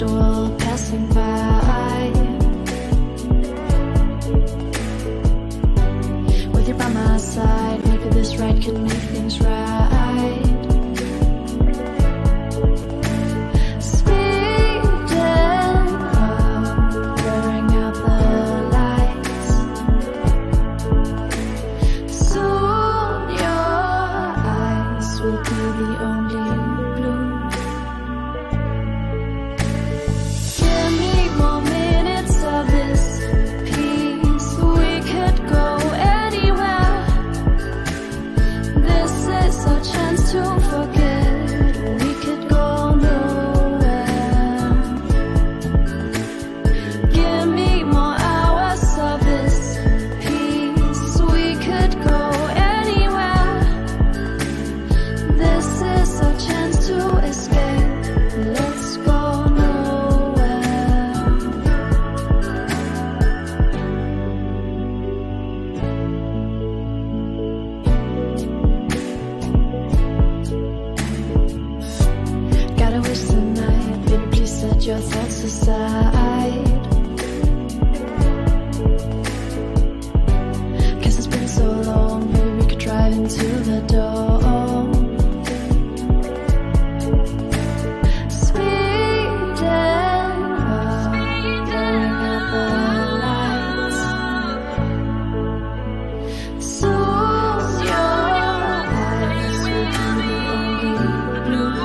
the world passing by. With you by my side, maybe this ride can make things right. Speeding up, blurring out the lights. Soon your eyes will be the only blue. Give me more minutes of this peace. We could go anywhere. This is our chance to forget. We could go nowhere. Give me more hours of this peace. We could go anywhere. This is our chance to escape. Let's go nowhere. Gotta wish tonight, baby, please set your thoughts aside. 'Cause it's been so long, maybe we could drive into the dawn. Speeding up, blurring out the lights. Soon your eyes will be the only blue.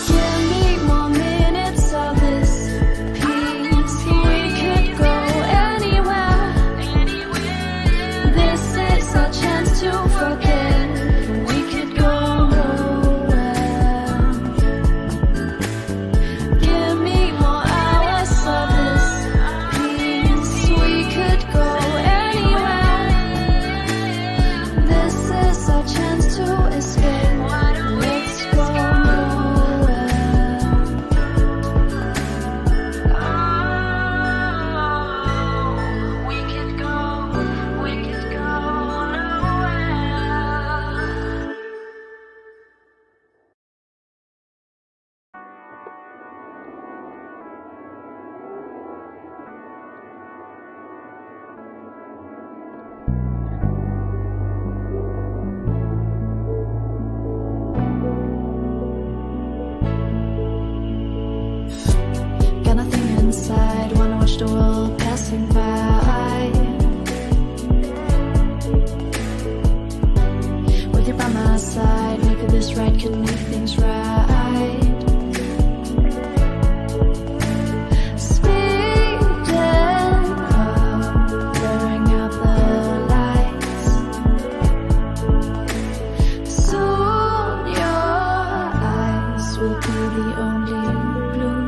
Give me more minutes of this peace. We could go anywhere. This is our chance to forget. We could go nowhere. Give me more hours of this peace. We could go anywhere. This is our chance to escape. Let's go nowhere. We could go nowhere. Got nothing inside, wanna watch the world passing by. With you by my side, maybe this ride can make things right. Speeding up, blurring out the lights. Soon your eyes will be the only blue.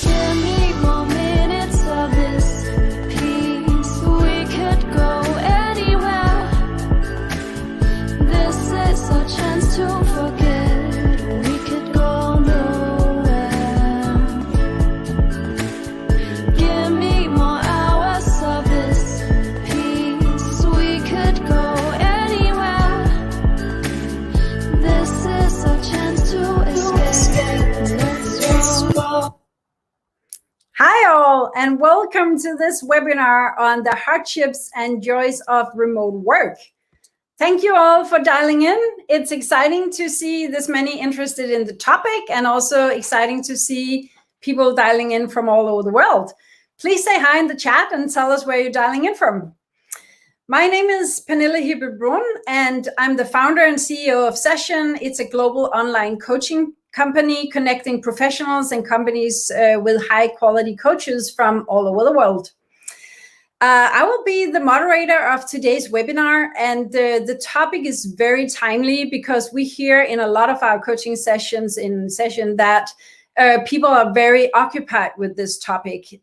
Give me more minutes of this peace. We could go anywhere. This is our chance to forget. We could go nowhere. Give me more hours of this peace. We could go anywhere. This is our chance to escape. Let's go. Hi all, and welcome to this webinar on the hardships and joys of remote work. Thank you all for dialing in. It's exciting to see this many interested in the topic, and also exciting to see people dialing in from all over the world. Please say hi in the chat and tell us where you're dialing in from. My name is Pernille Brun, and I'm the founder and CEO of Session. It's a global online coaching company connecting professionals and companies with high quality coaches from all over the world. I will be the moderator of today's webinar, and the topic is very timely because we hear in a lot of our coaching sessions in Session that people are very occupied with this topic.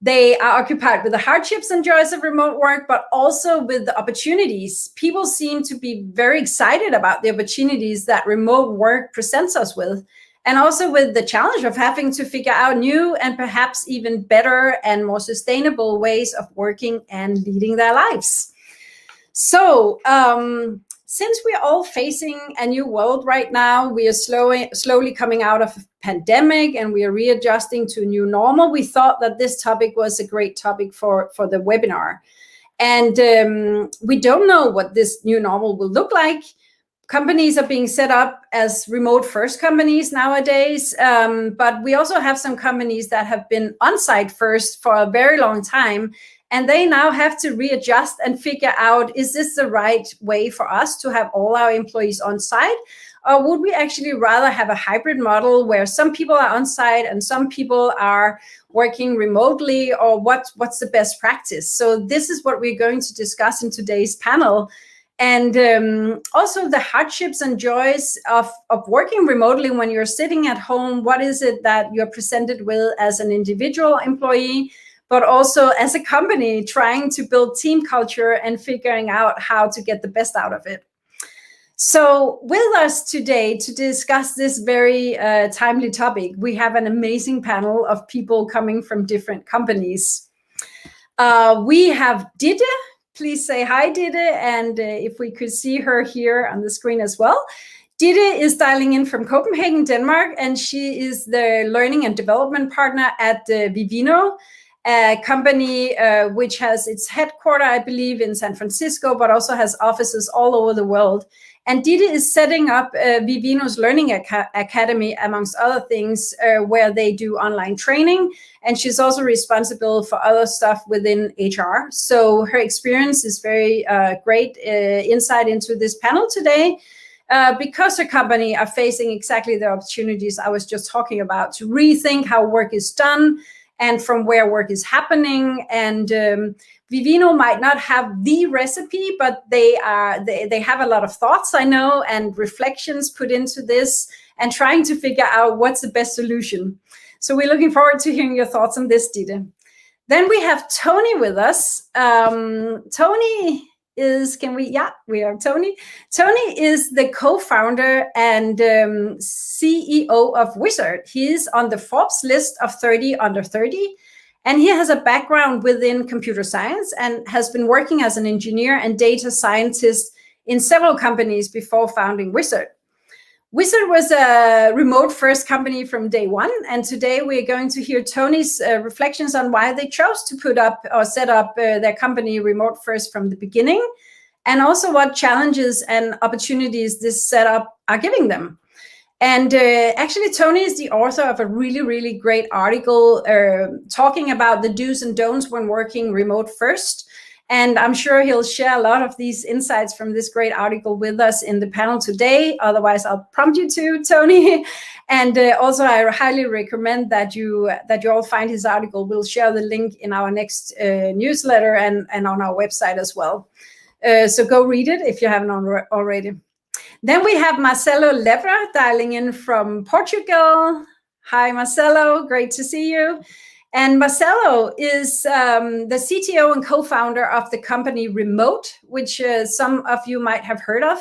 They are occupied with the hardships and joys of remote work, but also with the opportunities. People seem to be very excited about the opportunities that remote work presents us with, and also with the challenge of having to figure out new and perhaps even better and more sustainable ways of working and leading their lives. So since we're all facing a new world right now, we are slowly coming out of a pandemic and we are readjusting to a new normal, we thought that this topic was a great topic for the webinar. And we don't know what this new normal will look like. Companies are being set up as remote first companies nowadays, but we also have some companies that have been on-site first for a very long time, and they now have to readjust and figure out, is this the right way for us to have all our employees on site? Or would we actually rather have a hybrid model where some people are on site and some people are working remotely, or what's the best practice? So this is what we're going to discuss in today's panel. And also the hardships and joys of working remotely when you're sitting at home. What is it that you're presented with as an individual employee, but also as a company trying to build team culture and figuring out how to get the best out of it. So with us today to discuss this very timely topic, we have an amazing panel of people coming from different companies. We have Ditte. Please say hi, Ditte, and if we could see her here on the screen as well. Ditte is dialing in from Copenhagen, Denmark, and she is the learning and development partner at Vivino, a company which has its headquarters, I believe, in San Francisco, but also has offices all over the world. And Ditte is setting up Vivino's Learning Academy, amongst other things, where they do online training. And she's also responsible for other stuff within HR. So her experience is very great insight into this panel today, because her company are facing exactly the opportunities I was just talking about, to rethink how work is done and from where work is happening. And Vivino might not have the recipe, but they have a lot of thoughts, I know, and reflections put into this and trying to figure out what's the best solution. So we're looking forward to hearing your thoughts on this, Ditte. Then we have Tony with us. Tony is, we have Tony. Tony is the co-founder and CEO of Wizard. He is on the Forbes list of 30 under 30. And he has a background within computer science and has been working as an engineer and data scientist in several companies before founding Wizard. Wizard was a remote first company from day one. And today we're going to hear Tony's reflections on why they chose to put up or set up their company remote first from the beginning, and also what challenges and opportunities this setup are giving them. And actually, Tony is the author of a really, really great article talking about the do's and don'ts when working remote first. And I'm sure he'll share a lot of these insights from this great article with us in the panel today. Otherwise, I'll prompt you to, Tony. And also, I highly recommend that you all find his article. We'll share the link in our next newsletter and on our website as well. So go read it if you haven't already. Then we have Marcelo Levra dialing in from Portugal. Hi, Marcelo. Great to see you. And Marcelo is the CTO and co-founder of the company Remote, which some of you might have heard of.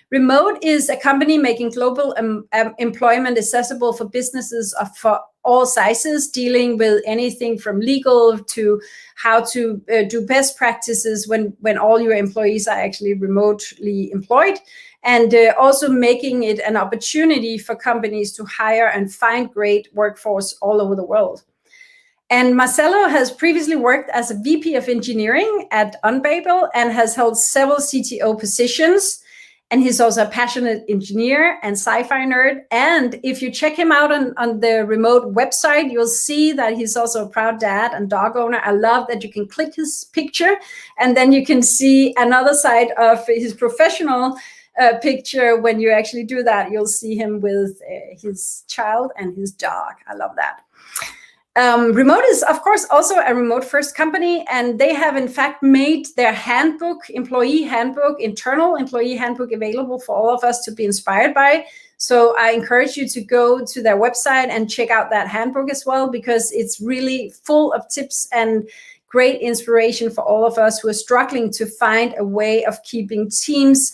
Remote is a company making global employment accessible for businesses for all sizes, dealing with anything from legal to how to do best practices when all your employees are actually remotely employed. And also making it an opportunity for companies to hire and find great workforce all over the world. And Marcelo has previously worked as a VP of engineering at Unbabel and has held several CTO positions. And he's also a passionate engineer and sci-fi nerd. And if you check him out on the Remote website, you'll see that he's also a proud dad and dog owner. I love that you can click his picture and then you can see another side of his professional picture. When you actually do that, you'll see him with his child and his dog. I love that. Remote is, of course, also a remote first company, and they have in fact made their handbook, internal employee handbook available for all of us to be inspired by. So I encourage you to go to their website and check out that handbook as well, because it's really full of tips and great inspiration for all of us who are struggling to find a way of keeping teams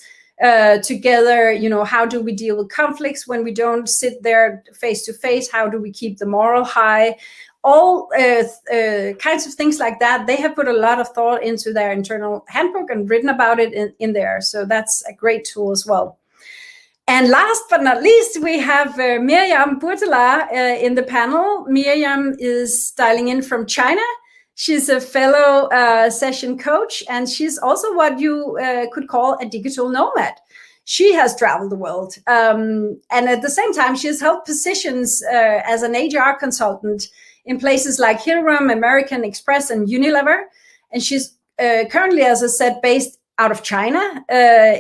together. You know, how do we deal with conflicts when we don't sit there face to face? How do we keep the moral high? all kinds of things like that. They have put a lot of thought into their internal handbook and written about it in there. So that's a great tool as well. And last but not least, we have Miriam Burtela in the panel. Miriam is dialing in from China. She's a fellow session coach, and she's also what you could call a digital nomad. She has traveled the world. And at the same time, she has held positions as an HR consultant in places like Hiram, American Express, and Unilever. And she's currently, as I said, based out of China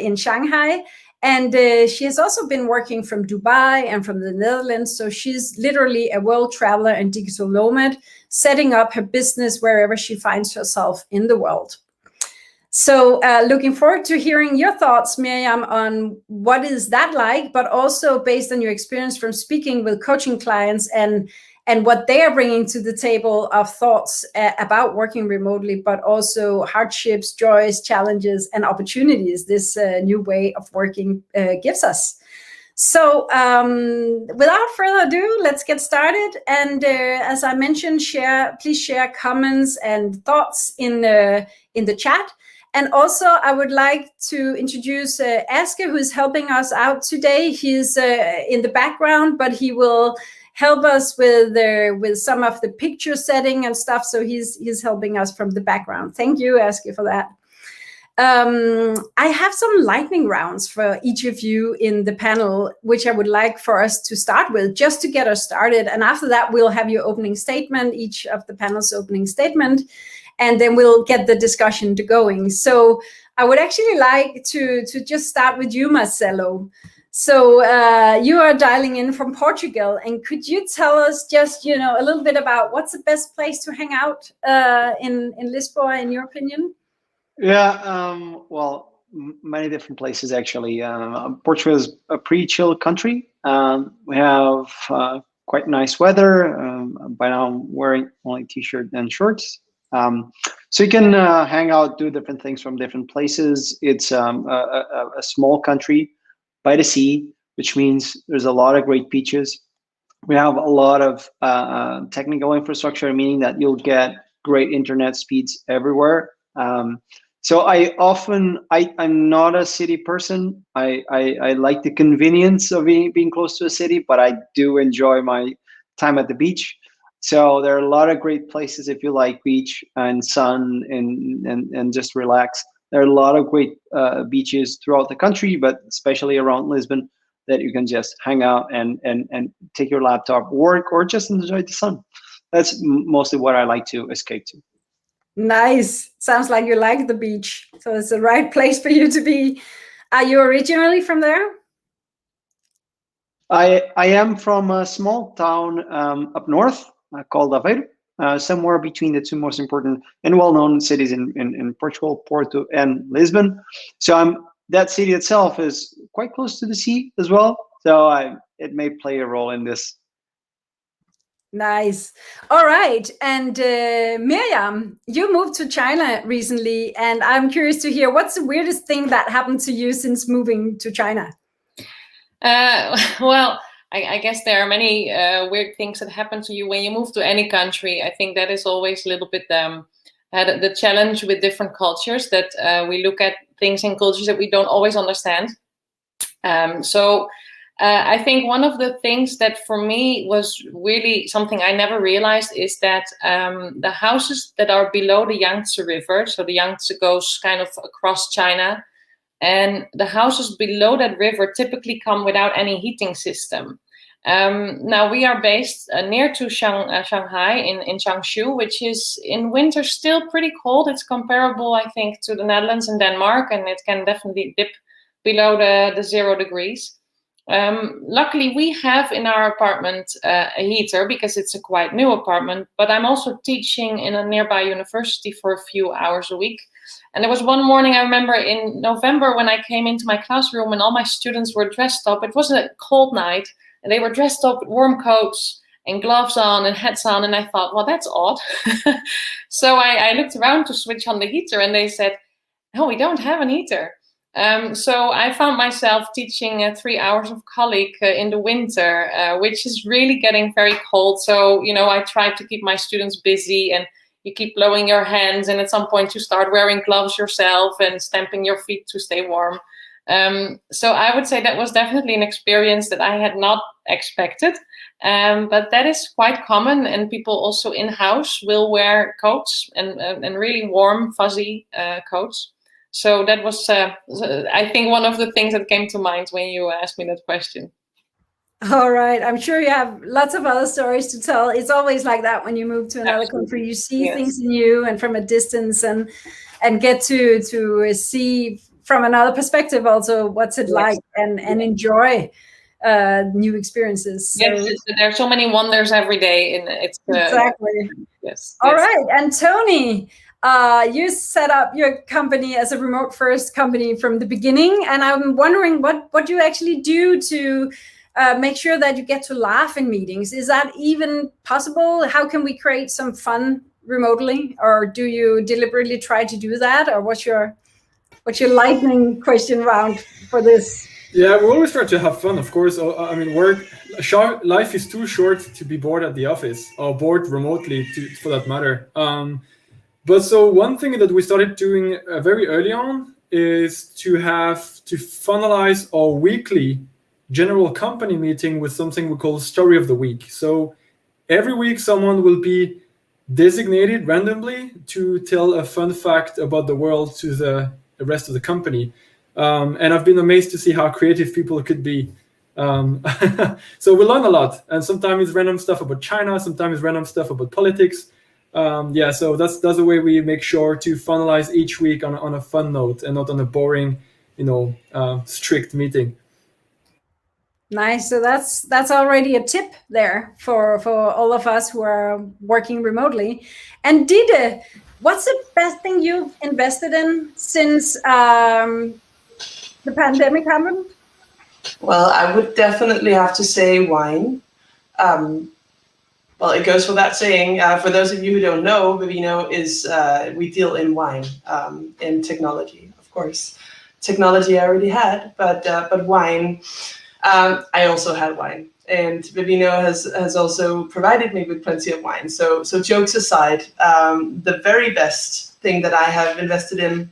in Shanghai. And she has also been working from Dubai and from the Netherlands. So she's literally a world traveler and digital nomad, setting up her business wherever she finds herself in the world. So looking forward to hearing your thoughts, Miriam, on what is that like, but also based on your experience from speaking with coaching clients and what they are bringing to the table of thoughts about working remotely, but also hardships, joys, challenges, and opportunities this new way of working gives us. So without further ado, let's get started. And as I mentioned, please share comments and thoughts in the chat. And also, I would like to introduce Aske, who is helping us out today. He's in the background, but he will help us with some of the picture setting and stuff. So he's helping us from the background. Thank you, Aske, for that. I have some lightning rounds for each of you in the panel, which I would like for us to start with, just to get us started. And after that, we'll have your opening statement, each of the panel's opening statement, and then we'll get the discussion going. So I would actually like to just start with you, Marcelo. So you are dialing in from Portugal, and could you tell us just, a little bit about what's the best place to hang out in Lisboa, in your opinion? Yeah, well, many different places actually. Portugal is a pretty chill country. We have quite nice weather. By now I'm wearing only t-shirt and shorts. So you can hang out, do different things from different places. It's a small country by the sea, which means there's a lot of great beaches. We have a lot of technical infrastructure, meaning that you'll get great internet speeds everywhere. So I'm not a city person. I like the convenience of being close to a city, but I do enjoy my time at the beach. So there are a lot of great places if you like beach and sun and just relax. There are a lot of great beaches throughout the country, but especially around Lisbon, that you can just hang out and take your laptop, work, or just enjoy the sun. That's mostly what I like to escape to. Nice. Sounds like you like the beach. So it's the right place for you to be. Are you originally from there? I am from a small town up north called Aveiro, somewhere between the two most important and well-known cities in Portugal, Porto and Lisbon. So that city itself is quite close to the sea as well. So it may play a role in this. Nice. All right. And Miriam, you moved to China recently, and I'm curious to hear, what's the weirdest thing that happened to you since moving to China? Well, I guess there are many weird things that happen to you when you move to any country. I think that is always a little bit the challenge with different cultures, that we look at things in cultures that we don't always understand. I think one of the things that for me was really something I never realized is that the houses that are below the Yangtze River, so the Yangtze goes kind of across China, and the houses below that river typically come without any heating system. Now we are based near to Shanghai in Changshu, which is in winter still pretty cold. It's comparable, I think, to the Netherlands and Denmark, and it can definitely dip below the 0 degrees. Luckily, we have in our apartment a heater because it's a quite new apartment, but I'm also teaching in a nearby university for a few hours a week. And there was one morning I remember in November when I came into my classroom and all my students were dressed up. It was a cold night and they were dressed up with warm coats and gloves on and hats on. And I thought, well, that's odd. So I looked around to switch on the heater and they said, no, we don't have a heater. So I found myself teaching 3 hours of colleague in the winter, which is really getting very cold. So, I try to keep my students busy, and you keep blowing your hands, and at some point you start wearing gloves yourself and stamping your feet to stay warm. So I would say that was definitely an experience that I had not expected, but that is quite common, and people also in-house will wear coats and really warm, fuzzy coats. So that was, I think, one of the things that came to mind when you asked me that question. All right. I'm sure you have lots of other stories to tell. It's always like that when you move to another country. You see things new and from a distance, and get to see from another perspective also what's it like, and enjoy new experiences. So, yes, there are so many wonders every day, and it's exactly. Yes. All right. And Tony, you set up your company as a remote first company from the beginning, and I'm wondering what you actually do to make sure that you get to laugh in meetings. Is that even possible? How can we create some fun remotely, or do you deliberately try to do that, or what's your lightning question round for this? Yeah, we always try to have fun, of course. I mean, life is too short to be bored at the office, or bored remotely, for that matter. But so one thing that we started doing very early on is to funnelize our weekly general company meeting with something we call Story of the Week. So every week someone will be designated randomly to tell a fun fact about the world to the rest of the company. And I've been amazed to see how creative people could be. So we learn a lot. And sometimes it's random stuff about China, sometimes it's random stuff about politics. So that's the way we make sure to finalize each week on a fun note and not on a boring, strict meeting. Nice. So that's already a tip there for all of us who are working remotely. And Dide, what's the best thing you've invested in since the pandemic happened? Well, I would definitely have to say wine. Well, it goes without saying, for those of you who don't know, Vivino is, we deal in wine, in technology, of course. Technology I already had, but wine, I also had wine. And Vivino has also provided me with plenty of wine. So jokes aside, the very best thing that I have invested in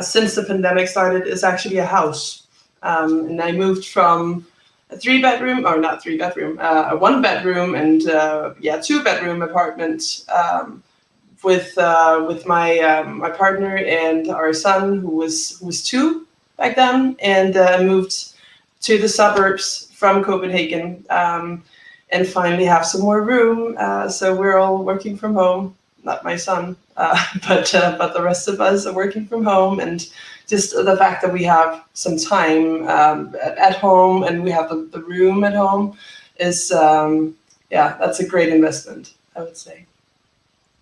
since the pandemic started is actually a house. And I moved from a 3-bedroom, or not 3-bedroom, a 1-bedroom and 2-bedroom apartment with my partner and our son, who was 2 back then, and moved to the suburbs from Copenhagen, and finally have some more room. So we're all working from home. Not my son, but the rest of us are working from home, and just the fact that we have some time at home and we have the room at home is, that's a great investment, I would say.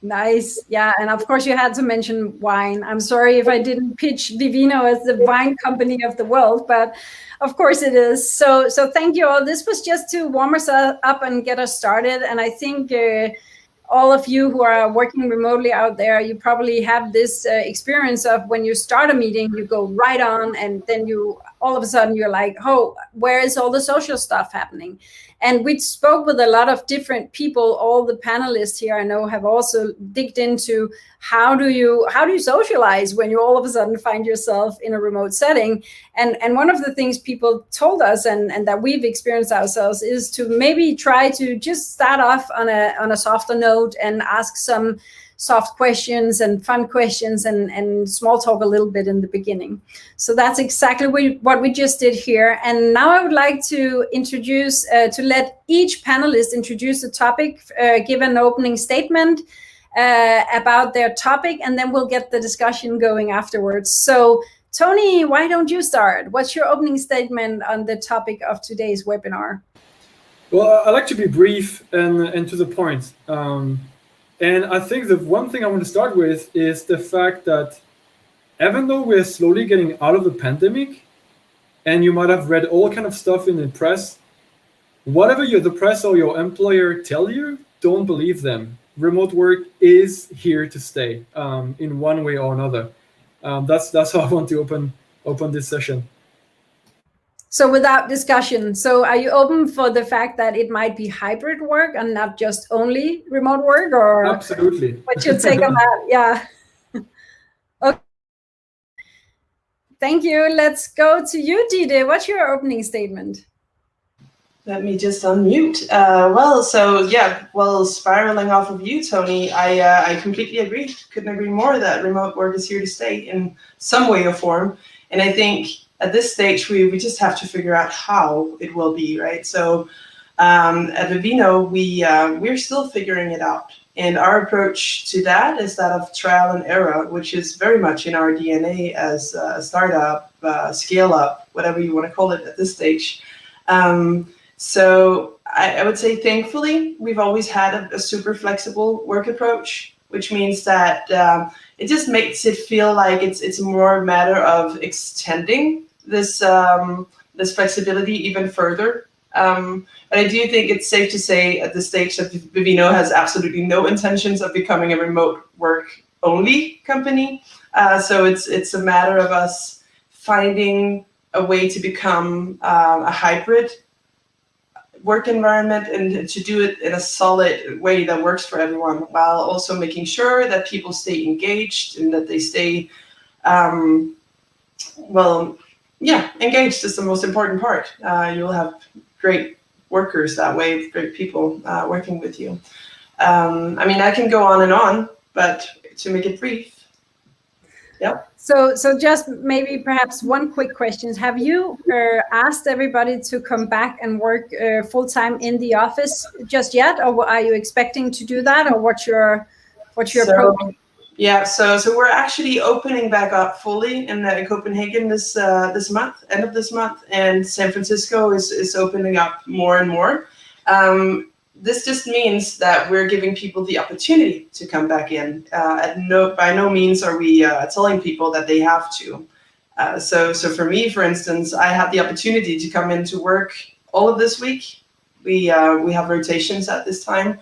Nice. Yeah. And of course you had to mention wine. I'm sorry if I didn't pitch Vivino as the wine company of the world, but of course it is. So thank you all. This was just to warm us up and get us started. And I think all of you who are working remotely out there, you probably have this experience of when you start a meeting, you go right on, and then you all of a sudden you're like, oh, where is all the social stuff happening? And we spoke with a lot of different people. All the panelists here I know have also digged into how do you socialize when you all of a sudden find yourself in a remote setting. And one of the things people told us and that we've experienced ourselves is to maybe try to just start off on a softer note and ask some soft questions and fun questions and small talk a little bit in the beginning. So that's exactly what we just did here. And now I would like to introduce, to let each panelist introduce the topic, give an opening statement about their topic, and then we'll get the discussion going afterwards. So Tony, why don't you start? What's your opening statement on the topic of today's webinar? Well, I like to be brief and to the point. And I think the one thing I want to start with is the fact that even though we're slowly getting out of the pandemic, and you might have read all kind of stuff in the press, whatever the press or your employer tell you, don't believe them. Remote work is here to stay in one way or another. That's how I want to open open this session. So without discussion, so are you open for the fact that it might be hybrid work and not just only remote work, or Absolutely. what's your take on that? Yeah. Okay. Thank you. Let's go to you, Dide. What's your opening statement? Let me just unmute. Well, spiraling off of you, Tony, I completely agree. Couldn't agree more that remote work is here to stay in some way or form. And I think at this stage, we just have to figure out how it will be, right? So at Vivino, we're still figuring it out. And our approach to that is that of trial and error, which is very much in our DNA as a startup, scale up, whatever you want to call it at this stage. So I would say, thankfully, we've always had a super flexible work approach, which means that it just makes it feel like it's more a matter of extending this this flexibility even further. But I do think it's safe to say at this stage that Vivino has absolutely no intentions of becoming a remote work only company. So it's a matter of us finding a way to become a hybrid work environment and to do it in a solid way that works for everyone, while also making sure that people stay engaged and that they stay, engaged is the most important part. You'll have great workers that way, great people working with you. I can go on and on, but to make it brief, yeah. So just maybe perhaps one quick question. Have you asked everybody to come back and work full-time in the office just yet? Or are you expecting to do that? Or what's your approach? Yeah, so we're actually opening back up fully in Copenhagen this month, end of this month, and San Francisco is opening up more and more. This just means that we're giving people the opportunity to come back in. By no means are we telling people that they have to. So for me, for instance, I had the opportunity to come into work all of this week. We have rotations at this time,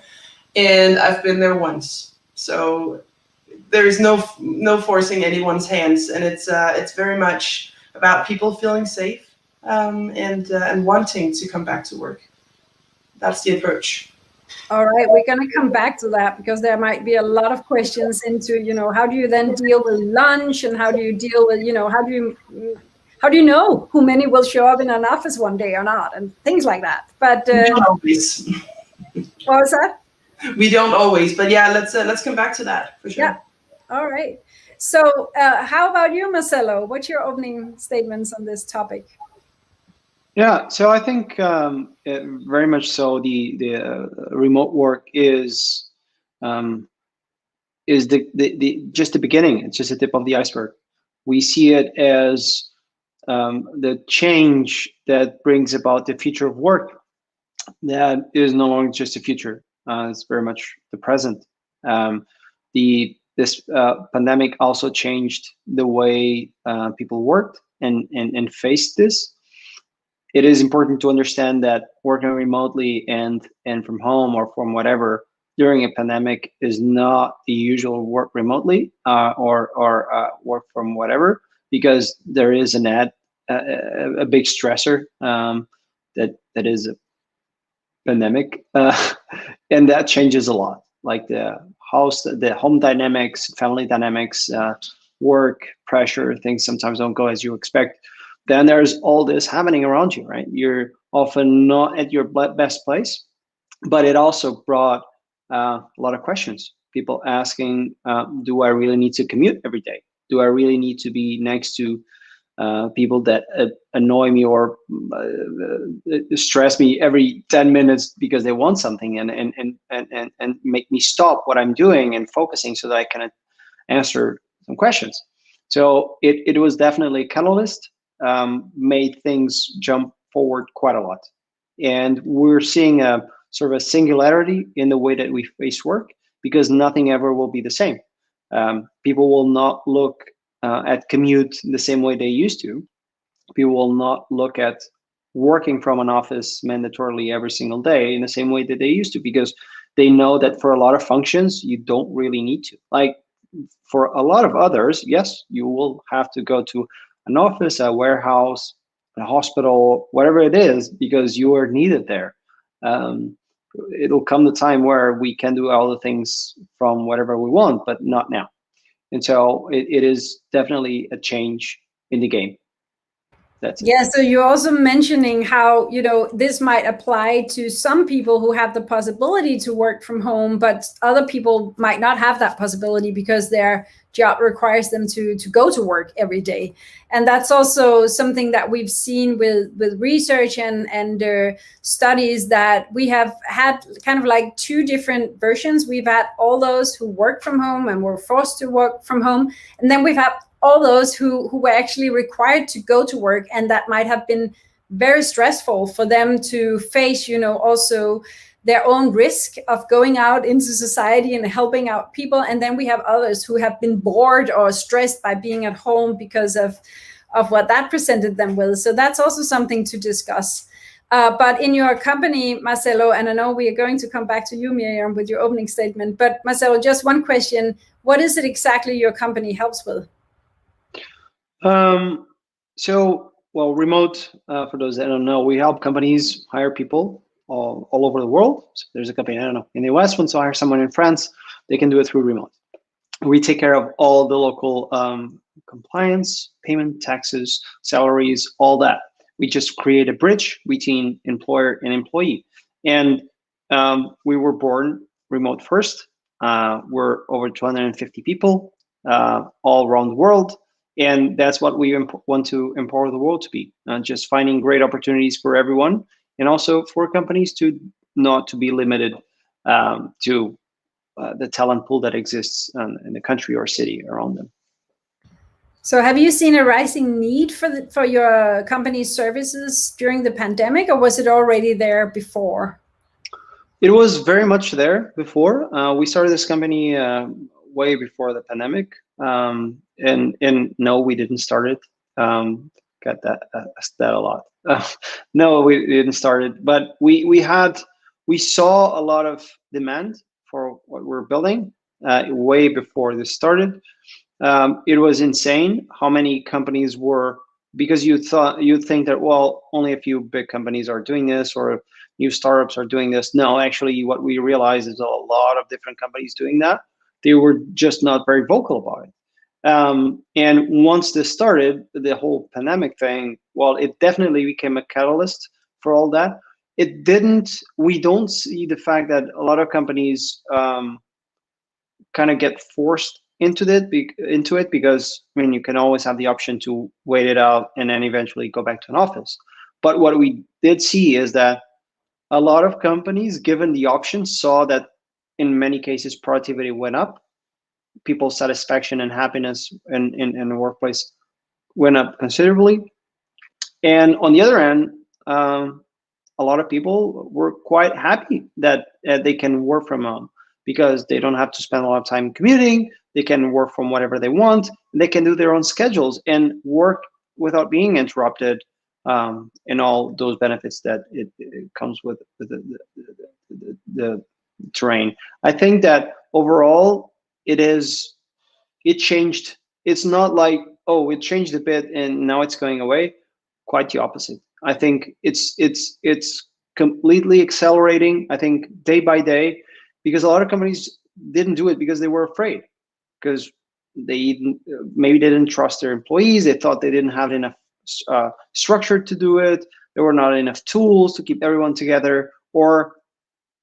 and I've been there once. So there's no forcing anyone's hands, and it's very much about people feeling safe and wanting to come back to work. That's the approach. All right, we're going to come back to that because there might be a lot of questions into, how do you then deal with lunch, and how do you deal with, how do you know who many will show up in an office one day or not, and things like that. But we don't always. What was that? We don't always, but yeah, let's come back to that for sure. Yeah. All right. So how about you, Marcelo? What's your opening statements on this topic? Yeah, so I think very much so. The remote work is just the beginning. It's just the tip of the iceberg. We see it as the change that brings about the future of work. That is no longer just a future. It's very much the present. This pandemic also changed the way people worked and faced this. It is important to understand that working remotely and from home or from whatever during a pandemic is not the usual work remotely or work from whatever, because there is a big stressor that is a pandemic, and that changes a lot. Like the home dynamics, family dynamics, work pressure, things sometimes don't go as you expect. Then there's all this happening around you, right? You're often not at your best place, but it also brought a lot of questions. People asking, do I really need to commute every day? Do I really need to be next to people that annoy me or stress me every 10 minutes because they want something and make me stop what I'm doing and focusing so that I can answer some questions? So it was definitely a catalyst. Made things jump forward quite a lot. And we're seeing a sort of a singularity in the way that we face work, because nothing ever will be the same. People will not look at commute the same way they used to. People will not look at working from an office mandatorily every single day in the same way that they used to, because they know that for a lot of functions, you don't really need to. Like for a lot of others, yes, you will have to go to an office, a warehouse, a hospital, whatever it is, because you are needed there. It'll come the time where we can do all the things from whatever we want, but not now. And so it is definitely a change in the game. That's it. Yeah, so you're also mentioning how, this might apply to some people who have the possibility to work from home, but other people might not have that possibility because their job requires them to go to work every day. And that's also something that we've seen with research and studies, that we have had kind of like two different versions. We've had all those who work from home and were forced to work from home, and then we've had all those who were actually required to go to work, and that might have been very stressful for them to face, also their own risk of going out into society and helping out people. And then we have others who have been bored or stressed by being at home because of what that presented them with. So that's also something to discuss. But in your company, Marcelo, and I know we are going to come back to you, Miriam, with your opening statement, but Marcelo, just one question. What is it exactly your company helps with? Well, remote, for those that don't know, we help companies hire people all over the world. So there's a company, I don't know, in the US wants to hire someone in France, they can do it through remote. We take care of all the local compliance, payment, taxes, salaries, all that. We just create a bridge between employer and employee. And we were born remote first. We're over 250 people all around the world. And that's what we want to empower the world to be, just finding great opportunities for everyone, and also for companies to not to be limited to the talent pool that exists in the country or city around them. So have you seen a rising need for your company's services during the pandemic, or was it already there before? It was very much there before. We started this company way before the pandemic. And no, we didn't start it. Got that a lot. No, we didn't start it, but we saw a lot of demand for what we're building way before this started. It was insane how many companies were, because you'd think that, well, only a few big companies are doing this, or new startups are doing this. No, actually, what we realized is a lot of different companies doing that. They were just not very vocal about it. And once this started, the whole pandemic thing, well, it definitely became a catalyst for all that. We don't see the fact that a lot of companies kind of get forced into it, because I mean, you can always have the option to wait it out and then eventually go back to an office. But what we did see is that a lot of companies, given the option, saw that in many cases productivity went up, people's satisfaction and happiness in the workplace went up considerably. And on the other end, a lot of people were quite happy that they can work from home, because they don't have to spend a lot of time commuting. They can work from whatever they want. And they can do their own schedules and work without being interrupted, and all those benefits that it comes with the terrain. I think that overall it changed. It's not like, oh, it changed a bit and now it's going away. Quite the opposite. I think it's completely accelerating, I think, day by day, because a lot of companies didn't do it because they were afraid, because they maybe didn't trust their employees. They thought they didn't have enough structure to do it. There were not enough tools to keep everyone together, or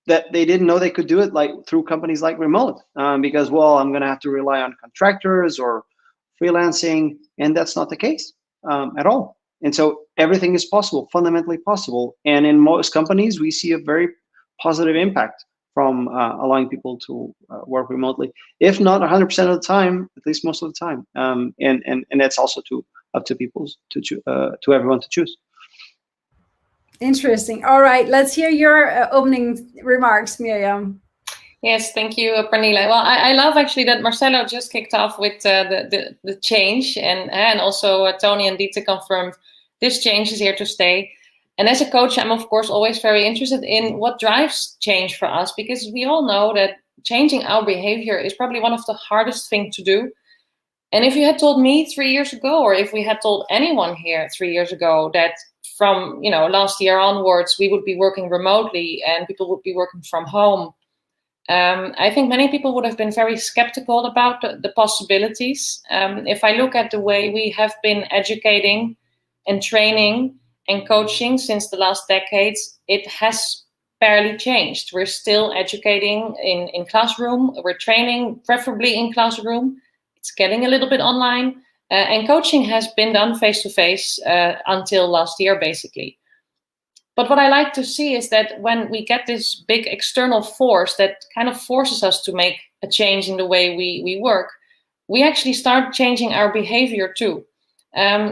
that they didn't know they could do it like through companies like remote, because, well, I'm going to have to rely on contractors or freelancing, and that's not the case at all. And so everything is possible, fundamentally possible. And in most companies, we see a very positive impact from allowing people to work remotely, if not 100% of the time, at least most of the time. And that's also up to people to everyone to choose. Interesting. All right, let's hear your opening remarks, Miriam. Yes, thank you, Pernille. Well, I love actually that Marcelo just kicked off with the change, and also Tony and Dieter confirmed this change is here to stay. And as a coach, I'm of course always very interested in what drives change for us, because we all know that changing our behavior is probably one of the hardest things to do. And if you had told me 3 years ago, or if we had told anyone here 3 years ago that from last year onwards we would be working remotely and people would be working from home, I think many people would have been very skeptical about the possibilities. If I look at the way we have been educating and training and coaching since the last decades, it has barely changed. We're still educating in classroom. We're training preferably in classroom. It's getting a little bit online. And coaching has been done face-to-face until last year, basically. But what I like to see is that when we get this big external force that kind of forces us to make a change in the way we work, we actually start changing our behavior too.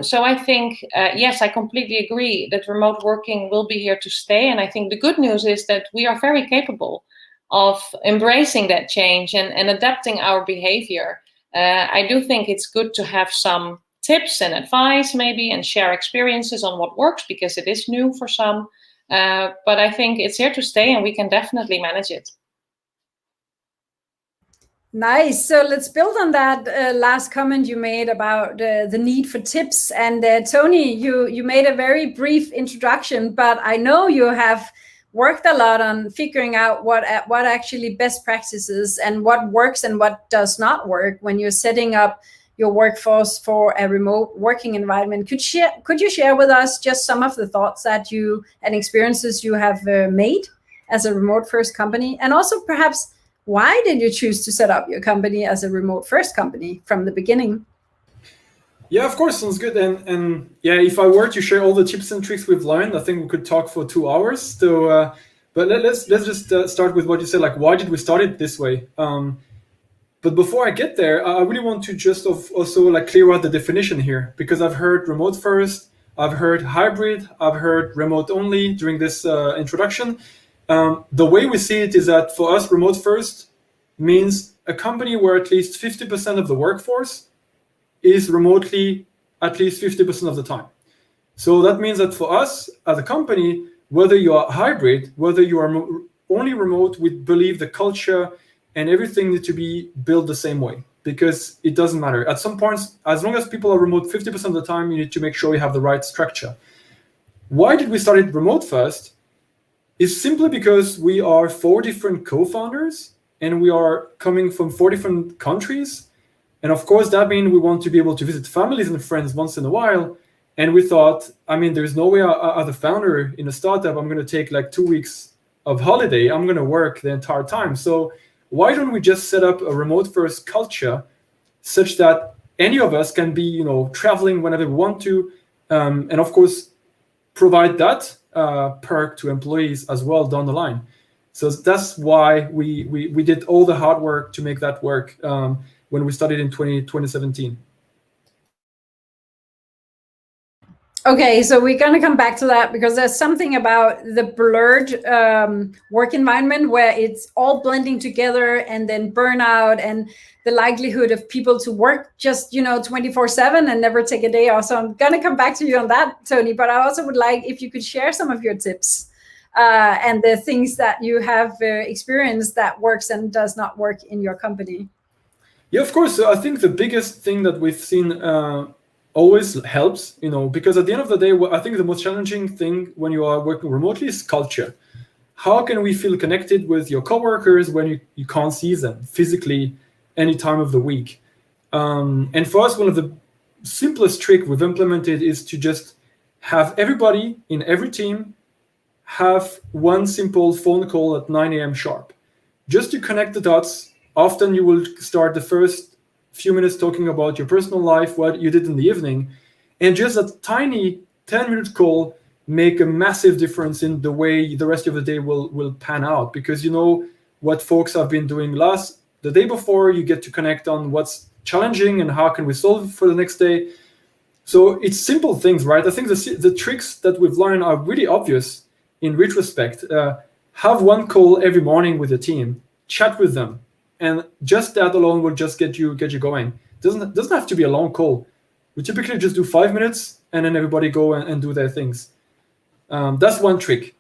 So I think, yes, I completely agree that remote working will be here to stay. And I think the good news is that we are very capable of embracing that change and adapting our behavior. I do think it's good to have some tips and advice maybe and share experiences on what works because it is new for some. But I think it's here to stay and we can definitely manage it. Nice. So let's build on that last comment you made about the need for tips. And Tony, you made a very brief introduction, but I know you have worked a lot on figuring out what actually best practices and what works and what does not work when you're setting up your workforce for a remote working environment. Could you share with us just some of the thoughts that you and experiences you have made as a remote first company? And also perhaps why did you choose to set up your company as a remote first company from the beginning? Yeah, of course, sounds good. And yeah, if I were to share all the tips and tricks we've learned, I think we could talk for 2 hours. So, but let's just start with what you said. Like, why did we start it this way? But before I get there, I really want to just also like clear out the definition here, because I've heard remote first, I've heard hybrid, I've heard remote only during this introduction. The way we see it is that for us, remote first means a company where at least 50% of the workforce is remotely at least 50% of the time. So that means that for us as a company, whether you are hybrid, whether you are only remote, we believe the culture and everything needs to be built the same way, because it doesn't matter. At some points, as long as people are remote 50% of the time, you need to make sure you have the right structure. Why did we start it remote first? It's simply because we are 4 different co-founders and we are coming from 4 different countries. And of course, that means we want to be able to visit families and friends once in a while. And we thought, I mean, there's no way as a founder in a startup, I'm going to take like 2 weeks of holiday. I'm going to work the entire time. So why don't we just set up a remote first culture such that any of us can be, traveling whenever we want to, and of course, provide that perk to employees as well down the line. So that's why we did all the hard work to make that work when we started in 2017. Okay, so we're going to come back to that because there's something about the blurred work environment where it's all blending together, and then burnout and the likelihood of people to work just 24/7 and never take a day off. So I'm going to come back to you on that, Tony, but I also would like if you could share some of your tips and the things that you have experienced that works and does not work in your company. Yeah, of course. I think the biggest thing that we've seen always helps, because at the end of the day, I think the most challenging thing when you are working remotely is culture. How can we feel connected with your coworkers when you can't see them physically any time of the week? And for us, one of the simplest trick we've implemented is to just have everybody in every team have one simple phone call at 9 a.m. sharp, just to connect the dots. Often you will start the first few minutes talking about your personal life, what you did in the evening, and just a tiny 10-minute call make a massive difference in the way the rest of the day will pan out, because you know what folks have been doing the day before. You get to connect on what's challenging and how can we solve it for the next day. So it's simple things, right? I think the tricks that we've learned are really obvious in retrospect. Have one call every morning with the team, chat with them, and just that alone will just get you going. Doesn't have to be a long call. We typically just do 5 minutes and then everybody go and do their things. That's one trick.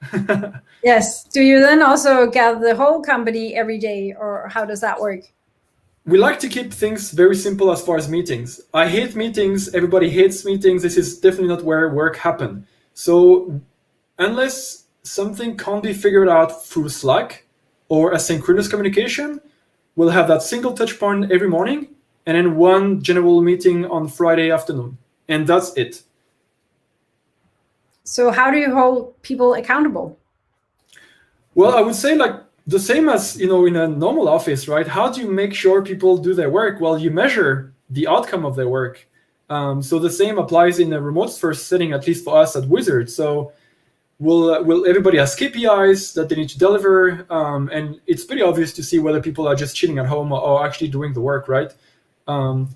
Yes. Do you then also gather the whole company every day, or how does that work? we like to keep things very simple as far as meetings. I hate meetings. Everybody hates meetings. This is definitely not where work happens. So unless something can't be figured out through Slack or asynchronous communication, we'll have that single touch point every morning and then one general meeting on Friday afternoon. And that's it. So how do you hold people accountable? Well, I would say like the same as, in a normal office, right? How do you make sure people do their work? Well, you measure the outcome of their work. So the same applies in a remote first setting, at least for us at Wizard. So will everybody has KPIs that they need to deliver, and it's pretty obvious to see whether people are just chilling at home or actually doing the work, right? And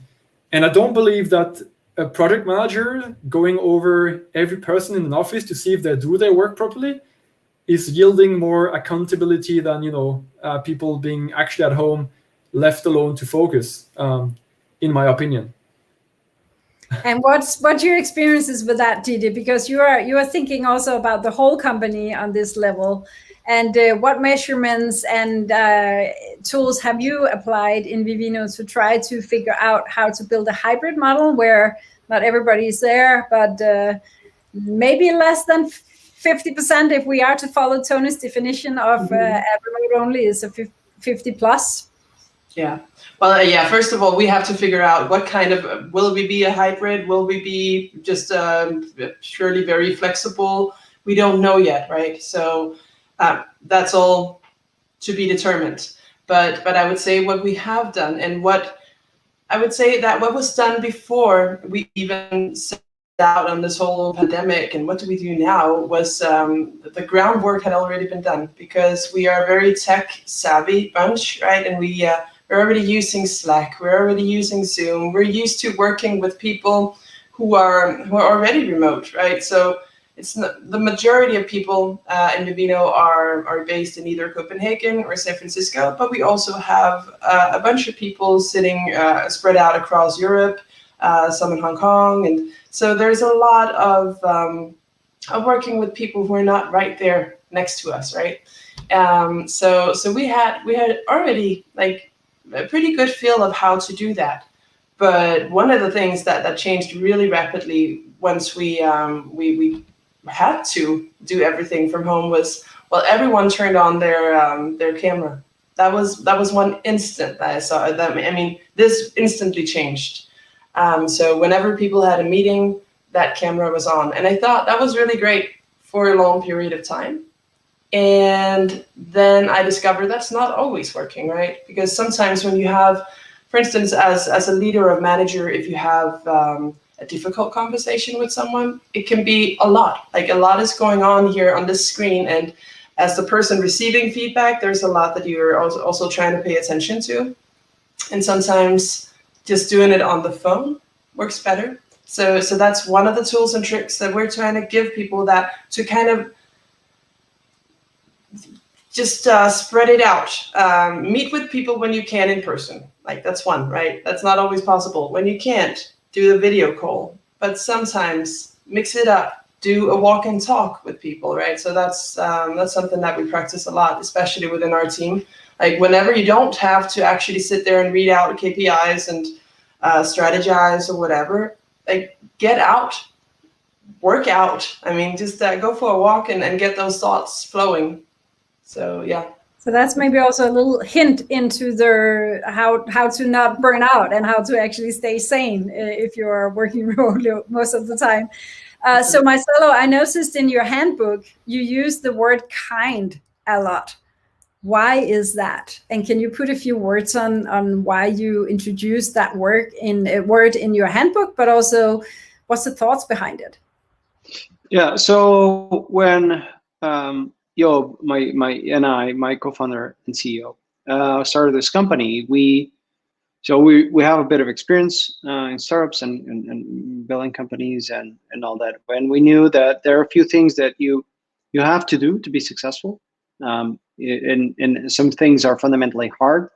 I don't believe that a project manager going over every person in an office to see if they do their work properly is yielding more accountability than people being actually at home, left alone to focus, in my opinion. And what's your experiences with that, Didi? Because you are thinking also about the whole company on this level, and what measurements and tools have you applied in Vivino to try to figure out how to build a hybrid model where not everybody is there, but maybe less than 50% if we are to follow Tony's definition of remote only is a 50 plus? Yeah. Well, yeah, first of all, we have to figure out what kind of, will we be a hybrid? Will we be just surely very flexible? We don't know yet, right? So that's all to be determined. But I would say what we have done, and what I would say that what was done before we even set out on this whole pandemic and what do we do now was the groundwork had already been done, because we are a very tech savvy bunch, right? And we're already using Slack, we're already using Zoom, we're used to working with people who are already remote, right? So it's not, the majority of people in Vivino are based in either Copenhagen or San Francisco, but we also have a bunch of people sitting spread out across Europe, some in Hong Kong, and so there's a lot of working with people who are not right there next to us, right? So we had already like a pretty good feel of how to do that. But one of the things that changed really rapidly once we had to do everything from home was, well, everyone turned on their camera. That was one instant that I saw that. I mean, this instantly changed. So whenever people had a meeting, that camera was on, and I thought that was really great for a long period of time. And then I discovered that's not always working, right? Because sometimes when you have, for instance, as a leader or manager, if you have a difficult conversation with someone, it can be a lot. Like a lot is going on here on this screen, and as the person receiving feedback, there's a lot that you're also trying to pay attention to. And sometimes just doing it on the phone works better. So that's one of the tools and tricks that we're trying to give people, that to kind of just spread it out. Meet with people when you can in person. Like that's one, right? That's not always possible. When you can't, do the video call. But sometimes mix it up. Do a walk and talk with people, right? So that's something that we practice a lot, especially within our team. Like whenever you don't have to actually sit there and read out KPIs and strategize or whatever, like get out, work out. I mean, just go for a walk and get those thoughts flowing. So yeah. So that's maybe also a little hint into the how to not burn out and how to actually stay sane if you are working remotely most of the time. So Marcelo, I noticed in your handbook you use the word kind a lot. Why is that? And can you put a few words on why you introduced that word in your handbook, but also what's the thoughts behind it? Yeah. So when Job, my co-founder and CEO, started this company, we have a bit of experience in startups and building companies and all that. And we knew that there are a few things that you have to do to be successful. And some things are fundamentally hard.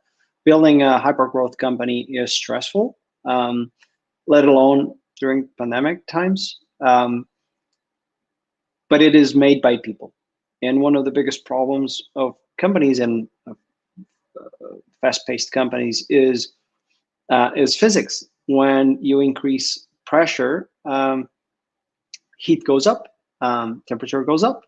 Building a hyper-growth company is stressful, let alone during pandemic times. But it is made by people. And one of the biggest problems of companies and fast-paced companies is is physics. When you increase pressure, heat goes up, temperature goes up.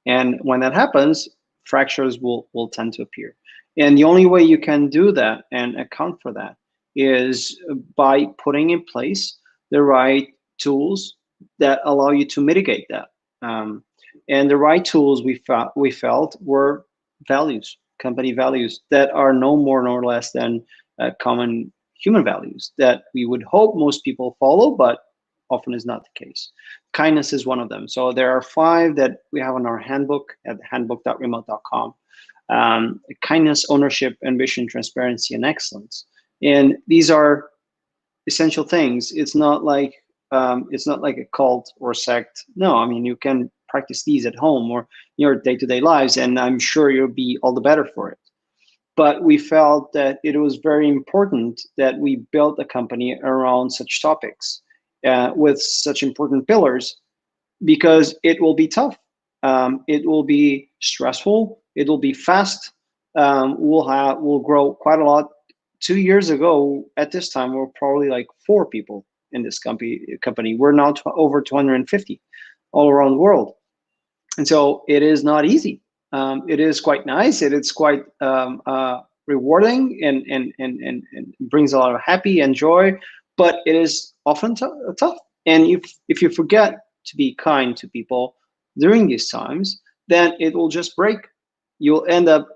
And when that happens, fractures will tend to appear. And the only way you can do that and account for that is by putting in place the right tools that allow you to mitigate that. And the right tools we felt were values, company values that are no more nor less than common human values that we would hope most people follow, but often is not the case. Kindness is one of them. So there are 5 that we have on our handbook at handbook.remote.com. Kindness, ownership, ambition, transparency, and excellence. And these are essential things. It's not like a cult or sect. No, I mean, you can practice these at home or your day-to-day lives, and I'm sure you'll be all the better for it. But we felt that it was very important that we built a company around such topics with such important pillars, because it will be tough. It will be stressful. It will be fast. We'll grow quite a lot. 2 years ago, at this time, we were probably like 4 people in this company. We're now over 250 all around the world. And so it is not easy. It is quite nice. It is quite rewarding and brings a lot of happy and joy, but it is often tough. And if you forget to be kind to people during these times, then it will just break. You'll end up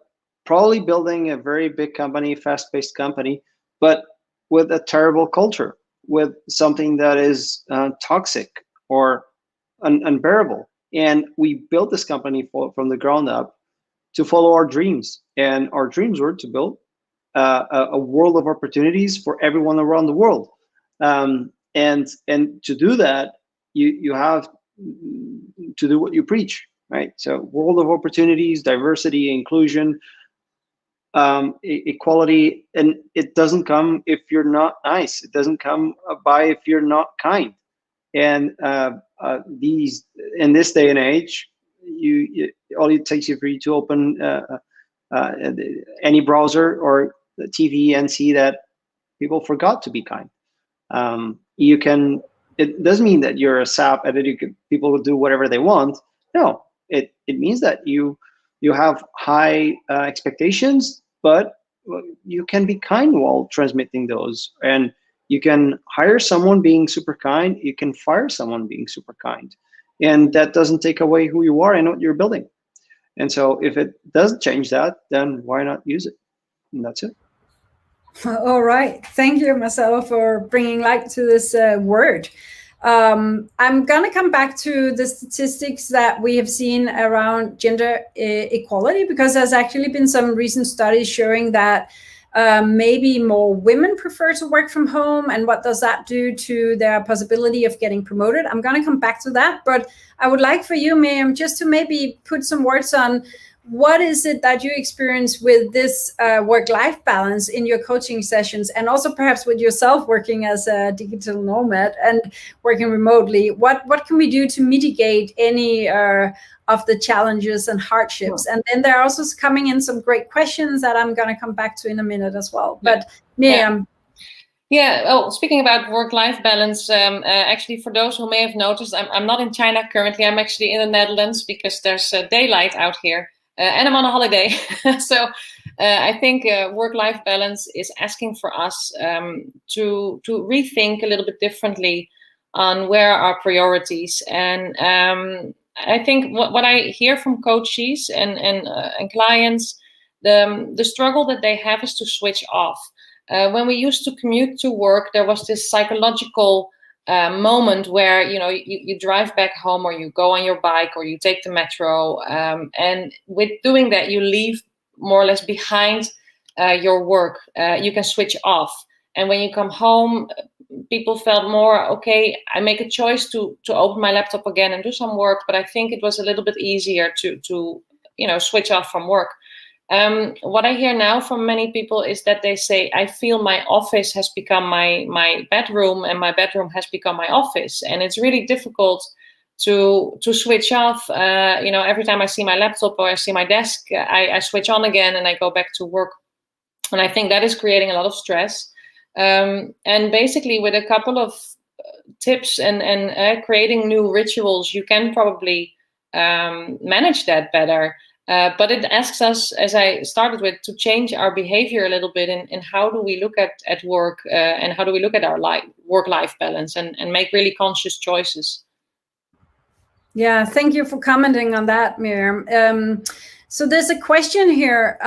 probably building a very big company, fast-paced company, but with a terrible culture, with something that is toxic or unbearable. And we built this company from the ground up to follow our dreams. And our dreams were to build a world of opportunities for everyone around the world. And to do that, you have to do what you preach, right? So world of opportunities, diversity, inclusion, equality, and it doesn't come if you're not nice. It doesn't come by if you're not kind. And these, in this day and age, all it takes for you to open any browser or the TV and see that people forgot to be kind. It doesn't mean that you're a sap and that people will do whatever they want. No, it means that you have high expectations, but you can be kind while transmitting those. And you can hire someone being super kind. You can fire someone being super kind. And that doesn't take away who you are and what you're building. And so if it does change that, then why not use it? And that's it. All right. Thank you, Marcelo, for bringing light to this word. I'm going to come back to the statistics that we have seen around gender equality, because there's actually been some recent studies showing that maybe more women prefer to work from home, and what does that do to their possibility of getting promoted? I'm going to come back to that, but I would like for you, Miriam, just to maybe put some words on what is it that you experience with this work-life balance in your coaching sessions, and also perhaps with yourself working as a digital nomad and working remotely. What can we do to mitigate any of the challenges and hardships? And then there are also coming in some great questions that I'm going to come back to in a minute as well. But Miriam. Yeah, well, speaking about work-life balance, actually, for those who may have noticed, I'm not in China currently. I'm actually in the Netherlands because there's daylight out here. And I'm on a holiday. So I think work-life balance is asking for us to rethink a little bit differently on where are our priorities. And I think what I hear from coaches and clients, the struggle that they have is to switch off. When we used to commute to work, there was this psychological moment where you drive back home, or you go on your bike, or you take the metro, and with doing that you leave more or less behind your work. You can switch off, and when you come home, people felt more okay. I make a choice to open my laptop again and do some work, but I think it was a little bit easier to switch off from work. What I hear now from many people is that they say, I feel my office has become my bedroom, and my bedroom has become my office. And it's really difficult to switch off. Every time I see my laptop or I see my desk, I switch on again and I go back to work. And I think that is creating a lot of stress. And basically, with a couple of tips and creating new rituals, you can probably manage that better. But it asks us, as I started with, to change our behavior a little bit in how do we look at work and how do we look at our work-life balance and make really conscious choices. Yeah, thank you for commenting on that, Miriam. So there's a question here.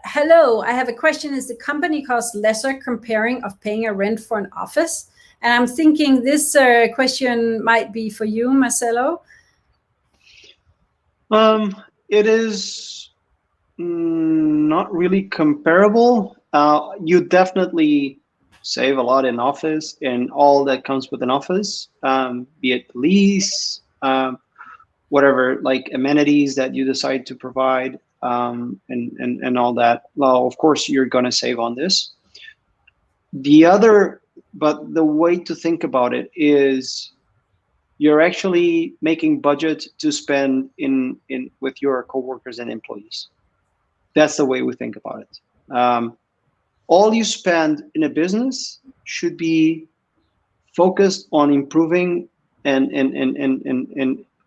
Hello, I have a question. Is the company cost lesser comparing of paying a rent for an office? And I'm thinking this question might be for you, Marcelo. It is not really comparable. You definitely save a lot in office and all that comes with an office, be it lease, whatever, like amenities that you decide to provide, and all that. Well, of course, you're going to save on this. But the way to think about it is you're actually making budget to spend in with your coworkers and employees. That's the way we think about it. All you spend in a business should be focused on improving and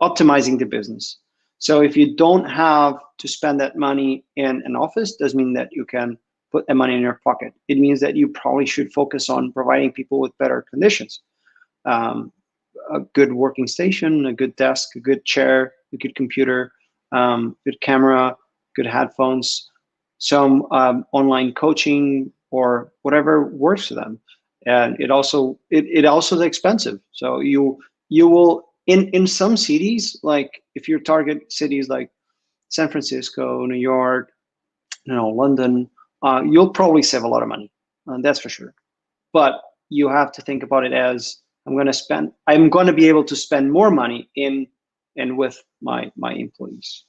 optimizing the business. So if you don't have to spend that money in an office, doesn't mean that you can put the money in your pocket. It means that you probably should focus on providing people with better conditions. A good working station, a good desk, a good chair, a good computer, good camera, good headphones, some online coaching or whatever works for them. And it also is expensive. So you will in some cities, like if your target cities like San Francisco, New York, London, you'll probably save a lot of money. That's for sure. But you have to think about it as I'm going to be able to spend more money in and with my employees.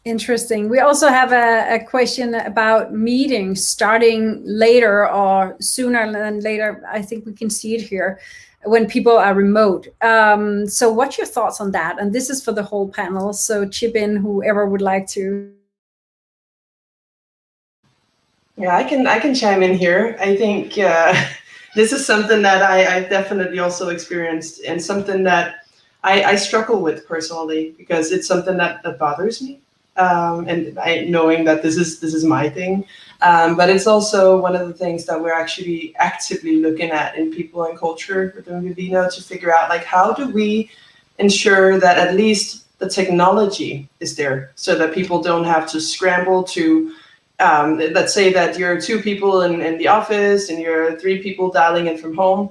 Interesting. We also have a question about meetings starting later or sooner than later. I think we can see it here when people are remote. So what's your thoughts on that? And this is for the whole panel. So chip in whoever would like to. Yeah, I can chime in here. I think this is something that I've definitely also experienced and something that I struggle with personally because it's something that bothers me. And knowing that this is my thing, but it's also one of the things that we're actually actively looking at in people and culture within Vivino to figure out, like, how do we ensure that at least the technology is there so that people don't have to scramble to, let's say that you're 2 people in the office and you're 3 people dialing in from home.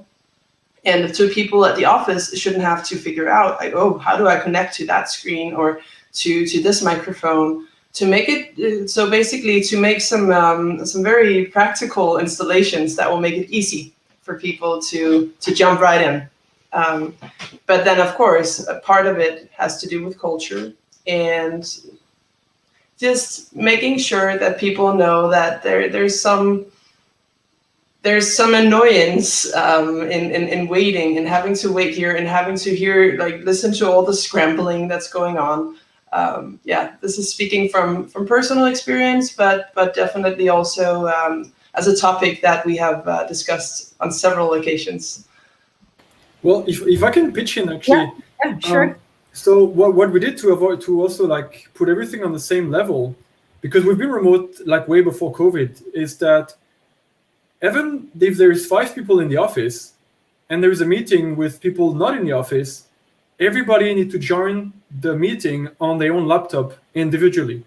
And the 2 people at the office shouldn't have to figure out, like, oh, how do I connect to that screen or to this microphone, to make it so basically to make some very practical installations that will make it easy for people to jump right in. But then, of course, a part of it has to do with culture and just making sure that people know that there's some annoyance in waiting and having to wait here and having to listen to all the scrambling that's going on. Yeah, this is speaking from personal experience, but definitely also as a topic that we have discussed on several occasions. Well, if I can pitch in actually. Yeah, sure. So what we did to avoid to also like put everything on the same level, because we've been remote like way before COVID, is that even if there is 5 people in the office and there is a meeting with people not in the office, everybody need to join the meeting on their own laptop individually,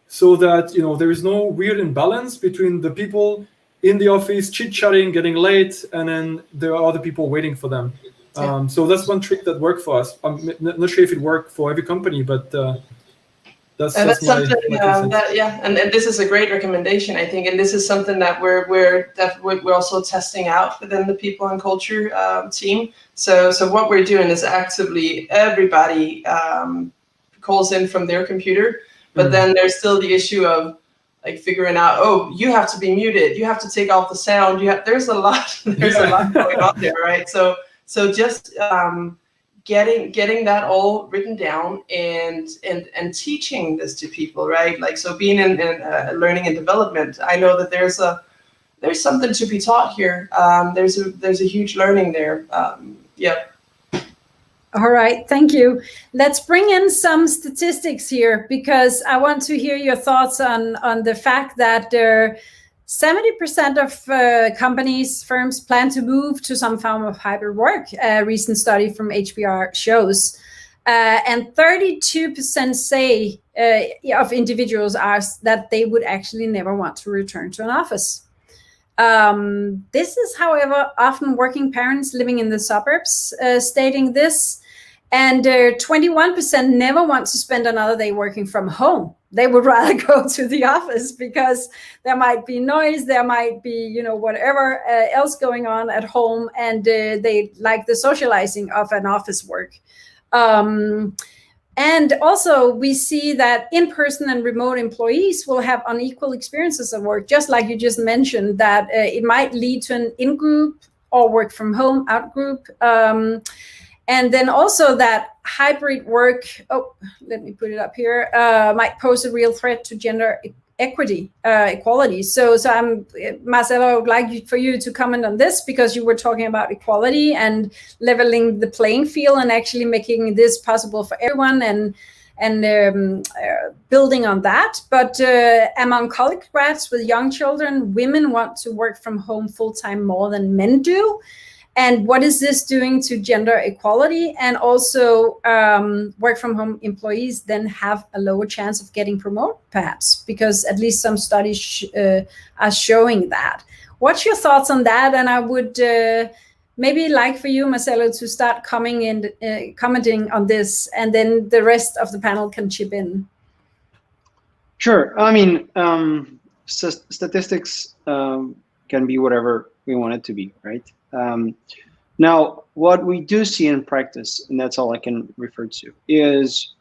so that there is no weird imbalance between the people in the office chit-chatting, getting late, and then there are other people waiting for them. Yeah. So that's one trick that worked for us. I'm not sure if it worked for every company, but that's something and this is a great recommendation, I think, and this is something that we're also testing out within the people and culture team. So what we're doing is actively everybody calls in from their computer, but then there's still the issue of like figuring out, oh, you have to be muted, you have to take off the sound, there's a lot going on there, right? So just getting that all written down and teaching this to people, right? Like, so being in learning and development, I know that there's there's something to be taught here. There's a huge learning there. Yeah. All right, thank you. Let's bring in some statistics here, because I want to hear your thoughts on the fact that 70% of companies, firms plan to move to some form of hybrid work. A recent study from HBR shows. And 32% say of individuals asked that they would actually never want to return to an office. This is, however, often working parents living in the suburbs stating this, and 21% never want to spend another day working from home. They would rather go to the office because there might be noise, there might be, whatever else going on at home, and they like the socializing of an office work. And also, we see that in-person and remote employees will have unequal experiences of work, just like you just mentioned, that it might lead to an in-group or work from home out-group. And then also that hybrid work, let me put it up here, might pose a real threat to gender equality. So Marcelo, I would like for you to comment on this, because you were talking about equality and leveling the playing field and actually making this possible for everyone and building on that. But among college grads with young children, women want to work from home full-time more than men do. And what is this doing to gender equality? And also work from home employees then have a lower chance of getting promoted, perhaps, because at least some studies are showing that. What's your thoughts on that? And I would maybe like for you, Marcelo, to start commenting on this, and then the rest of the panel can chip in. Sure. I mean, statistics can be whatever we want it to be, right? Now, what we do see in practice, and that's all I can refer to, is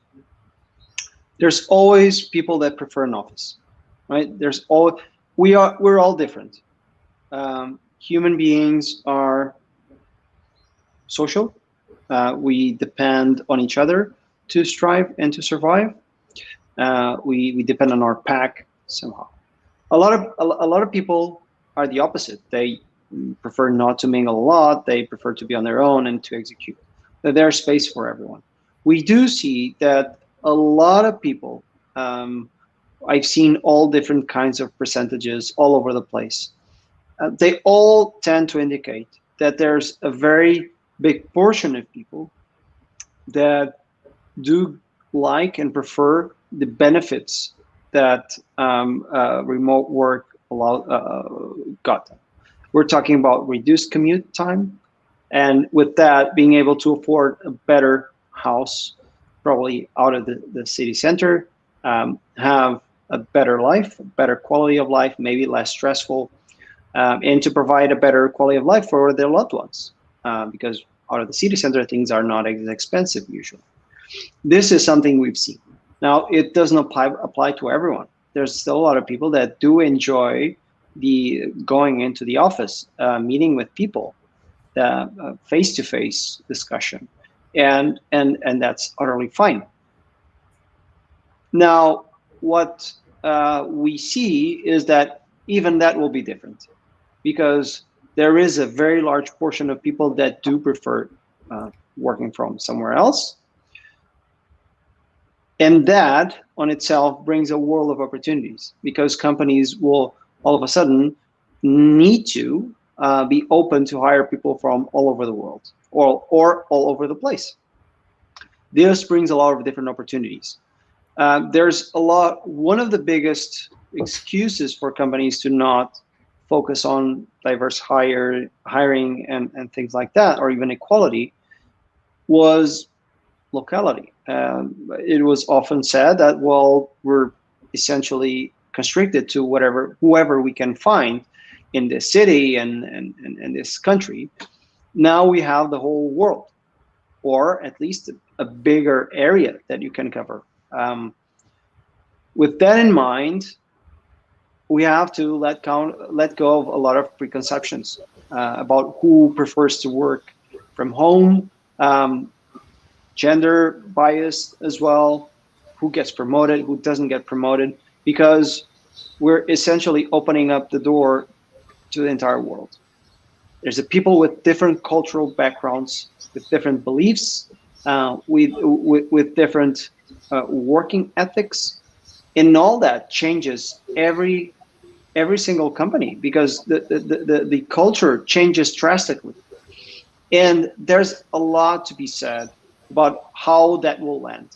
there's always people that prefer an office, right? We're all different. Human beings are social. We depend on each other to strive and to survive. We depend on our pack somehow. A lot of people are the opposite. They prefer not to mingle a lot. They prefer to be on their own and to execute. There's space for everyone. We do see that a lot of people, I've seen all different kinds of percentages all over the place. They all tend to indicate that there's a very big portion of people that do like and prefer the benefits that remote work got them. We're talking about reduced commute time, and with that, being able to afford a better house, probably out of the city center, have a better life, a better quality of life, maybe less stressful, and to provide a better quality of life for their loved ones, because out of the city center, things are not as expensive usually. This is something we've seen. Now, it doesn't apply to everyone. There's still a lot of people that do enjoy the going into the office, meeting with people, face-to-face discussion, and that's utterly fine. Now, what we see is that even that will be different, because there is a very large portion of people that do prefer working from somewhere else. And that on itself brings a world of opportunities, because companies will all of a sudden need to be open to hire people from all over the world or all over the place. This brings a lot of different opportunities. One of the biggest excuses for companies to not focus on diverse hiring and things like that, or even equality, was locality. It was often said that, well, we're essentially constricted to whoever we can find in this city and this country. Now we have the whole world, or at least a bigger area that you can cover. With that in mind, we have to let go of a lot of preconceptions about who prefers to work from home, gender bias as well, who gets promoted, who doesn't get promoted, because we're essentially opening up the door to the entire world. There's a people with different cultural backgrounds, with different beliefs, with different working ethics, and all that changes every single company, because the culture changes drastically. And there's a lot to be said about how that will land.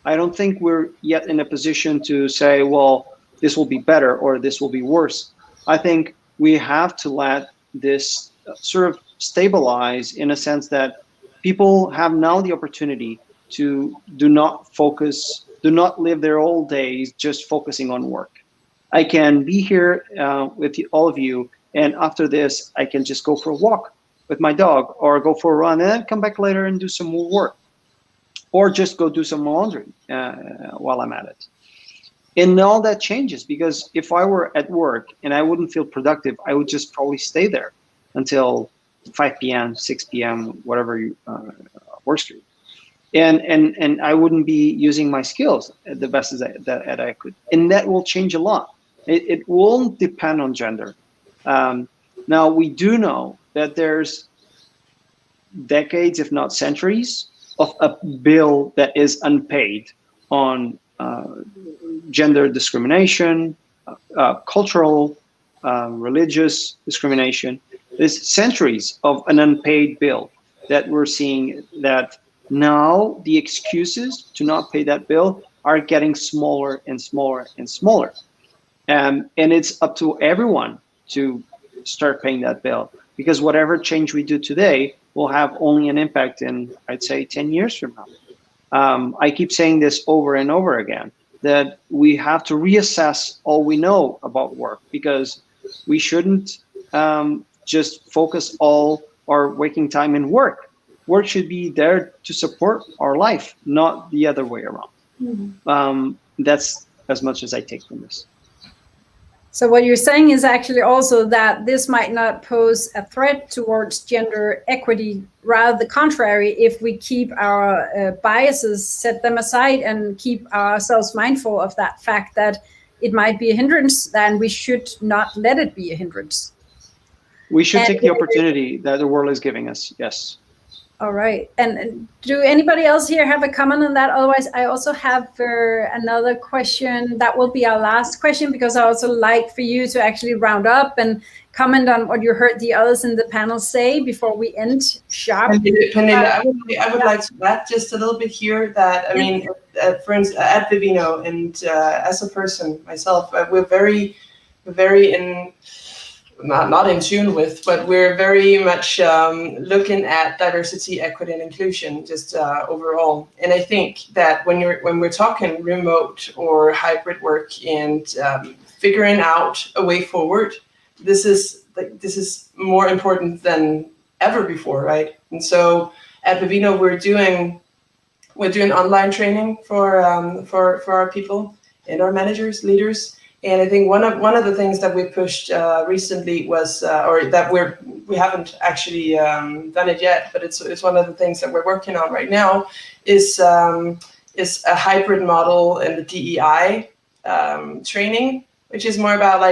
I don't think we're yet in a position to say, well, this will be better or this will be worse. I think we have to let this sort of stabilize, in a sense that people have now the opportunity to do not live their old days just focusing on work. I can be here with all of you, and after this, I can just go for a walk with my dog, or go for a run, and then come back later and do some more work, or just go do some laundry while I'm at it. And all that changes, because if I were at work and I wouldn't feel productive, I would just probably stay there until 5 p.m., 6 p.m., whatever works for you. And I wouldn't be using my skills at the best that I could. And that will change a lot. It won't depend on gender. Now, we do know that there's decades, if not centuries, of a bill that is unpaid on gender discrimination, cultural, religious discrimination. There's centuries of an unpaid bill that we're seeing, that now the excuses to not pay that bill are getting smaller and smaller and smaller. And it's up to everyone to start paying that bill, because whatever change we do today will have only an impact in, I'd say, 10 years from now. I keep saying this over and over again, that we have to reassess all we know about work, because we shouldn't just focus all our waking time in work. Work should be there to support our life, not the other way around. Mm-hmm. That's as much as I take from this. So what you're saying is actually also that this might not pose a threat towards gender equity, rather the contrary, if we keep our biases, set them aside, and keep ourselves mindful of that fact that it might be a hindrance, then we should not let it be a hindrance. We should take the opportunity that the world is giving us, yes. All right. And do anybody else here have a comment on that? Otherwise, I also have another question. That will be our last question, because I also like for you to actually round up and comment on what you heard the others in the panel say before we end sharp. Pernille, I would like to add just a little bit here that, I mean, for instance, at Vivino, and as a person myself, we're very in... not in tune with, but we're very much looking at diversity, equity, and inclusion just overall. And I think that when we're talking remote or hybrid work and figuring out a way forward, this is more important than ever before, right? And so at Vivino, we're doing online training for our people and our managers, leaders. And I think one of the things that we pushed recently was, or that we haven't actually done it yet, but it's one of the things that we're working on right now, is a hybrid model in the DEI training, which is more about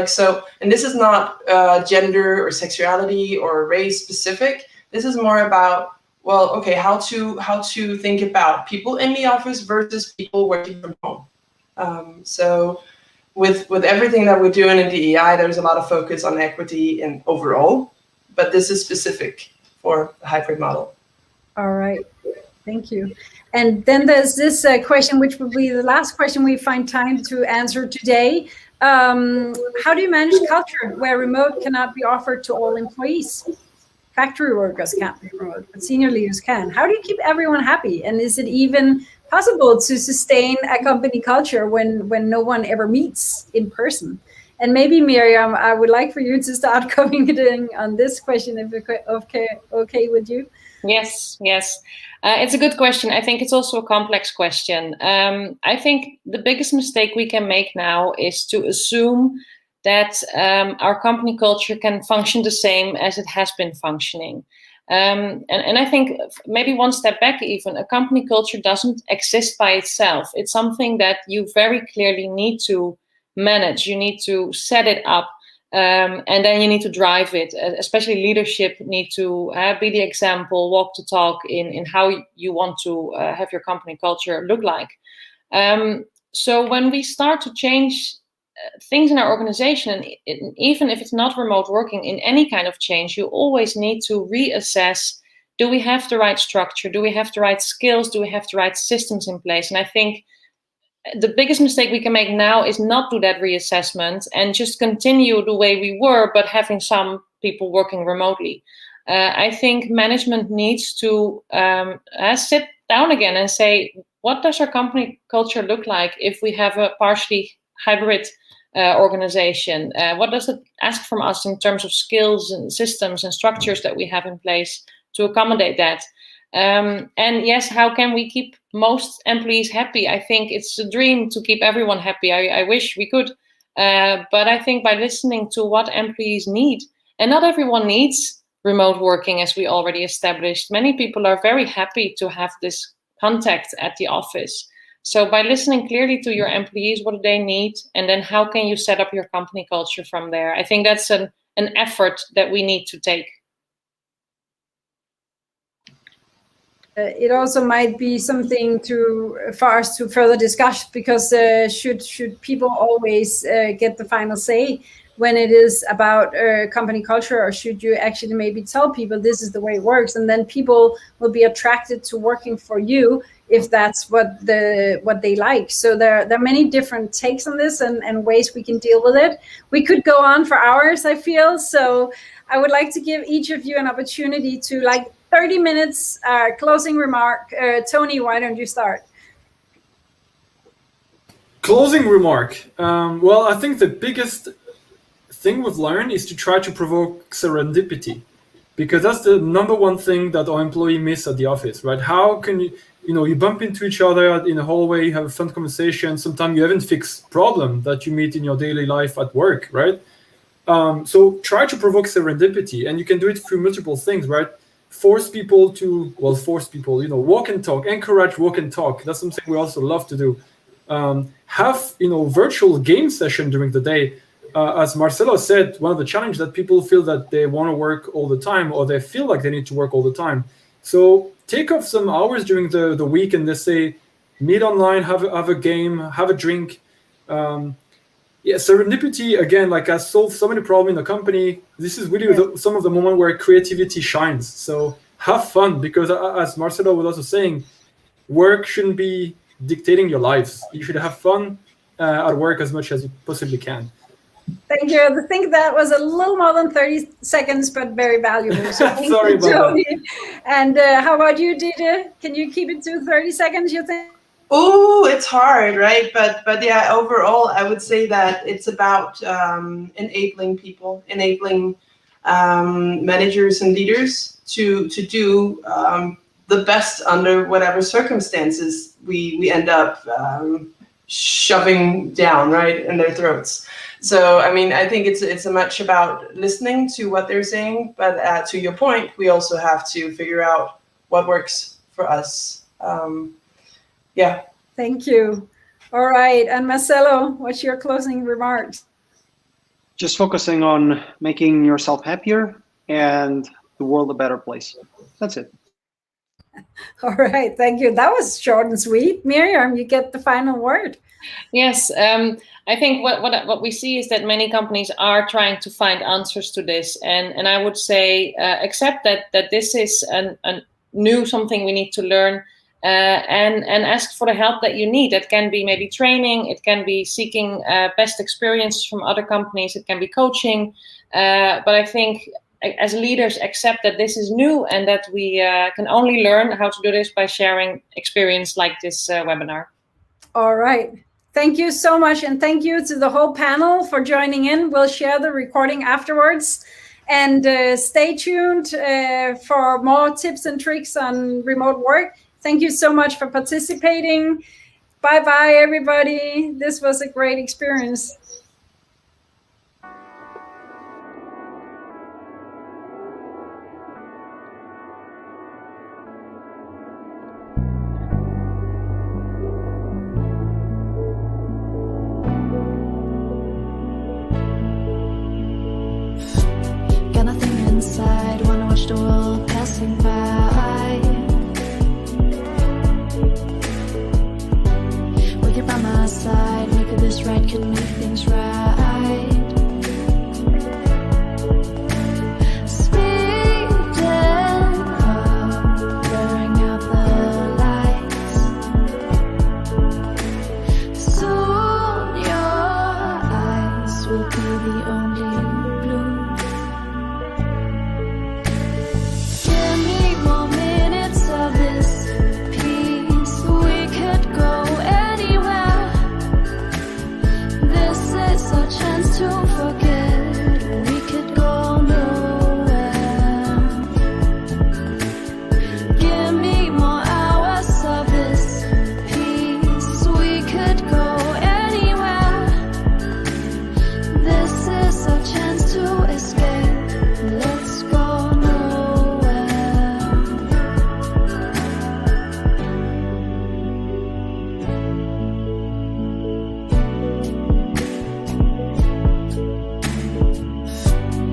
and this is not gender or sexuality or race specific. This is more about, well, okay, how to think about people in the office versus people working from home. So with everything that we're doing in DEI, there's a lot of focus on equity and overall, but this is specific for the hybrid model. All right, thank you. And then there's this question, which will be the last question we find time to answer today. How do you manage culture where remote cannot be offered to all employees? Factory workers can't be remote, but senior leaders can. How do you keep everyone happy? And is it even possible to sustain a company culture when no one ever meets in person? And maybe, Miriam, I would like for you to start commenting on this question, if it's okay with you. Yes. It's a good question. I think it's also a complex question. I think the biggest mistake we can make now is to assume that our company culture can function the same as it has been functioning. And I think maybe one step back even, a company culture doesn't exist by itself. It's something that you very clearly need to manage. You need to set it up. And then you need to drive it. Especially leadership need to be the example, walk the talk in how you want to have your company culture look like. So when we start to change things in our organization, even if it's not remote working, in any kind of change, you always need to reassess, do we have the right structure? Do we have the right skills? Do we have the right systems in place? And I think the biggest mistake we can make now is not do that reassessment and just continue the way we were, but having some people working remotely. I think management needs to sit down again and say, what does our company culture look like if we have a partially hybrid organization? What does it ask from us in terms of skills and systems and structures that we have in place to accommodate that? And yes, how can we keep most employees happy? I think it's a dream to keep everyone happy. I wish we could. But I think by listening to what employees need, and not everyone needs remote working, as we already established. Many people are very happy to have this contact at the office. So by listening clearly to your employees, what do they need? And then how can you set up your company culture from there? I think that's an effort that we need to take. It also might be something for us to further discuss, because should people always get the final say when it is about company culture, or should you actually maybe tell people this is the way it works, and then people will be attracted to working for you if that's what they like. So there are many different takes on this and ways we can deal with it. We could go on for hours, I feel. So I would like to give each of you an opportunity to 30 minutes closing remark. Tony, why don't you start? Closing remark. Well, I think the biggest thing we've learned is to try to provoke serendipity, because that's the number one thing that our employee miss at the office, right? How can you bump into each other in the hallway, have a fun conversation. Sometimes you haven't fixed problem that you meet in your daily life at work, right? So try to provoke serendipity, and you can do it through multiple things, right? Force people, walk and talk, encourage walk and talk. That's something we also love to do. Have, virtual game session during the day. As Marcelo said, one of the challenges that people feel that they want to work all the time, or they feel like they need to work all the time. So take off some hours during the week and let's say meet online, have a game, have a drink. Serendipity, again, I solved so many problems in the company. This is really some of the moment where creativity shines. So have fun, because as Marcelo was also saying, work shouldn't be dictating your lives. You should have fun at work as much as you possibly can. Thank you. I think that was a little more than 30 seconds, but very valuable. So thank Sorry you, about Tony. And how about you, Dieter? Can you keep it to 30 seconds, you think? Oh, it's hard, right? But yeah, overall, I would say that it's about enabling people, enabling managers and leaders to do the best under whatever circumstances we end up shoving down, right, in their throats. So, I think it's much about listening to what they're saying, but to your point, we also have to figure out what works for us. Thank you. All right. And Marcelo, what's your closing remarks? Just focusing on making yourself happier and the world a better place. That's it. All right. Thank you. That was short and sweet. Miriam, you get the final word. Yes. I think what we see is that many companies are trying to find answers to this. And I would say, accept that this is a new something we need to learn. And ask for the help that you need. It can be maybe training, it can be seeking best experience from other companies, it can be coaching. But I think as leaders, accept that this is new and that we can only learn how to do this by sharing experience like this webinar. All right. Thank you so much. And thank you to the whole panel for joining in. We'll share the recording afterwards. And stay tuned for more tips and tricks on remote work. Thank you so much for participating. Bye-bye, everybody. This was a great experience. watch the world passing by. With you by my side, maybe this ride could make things right.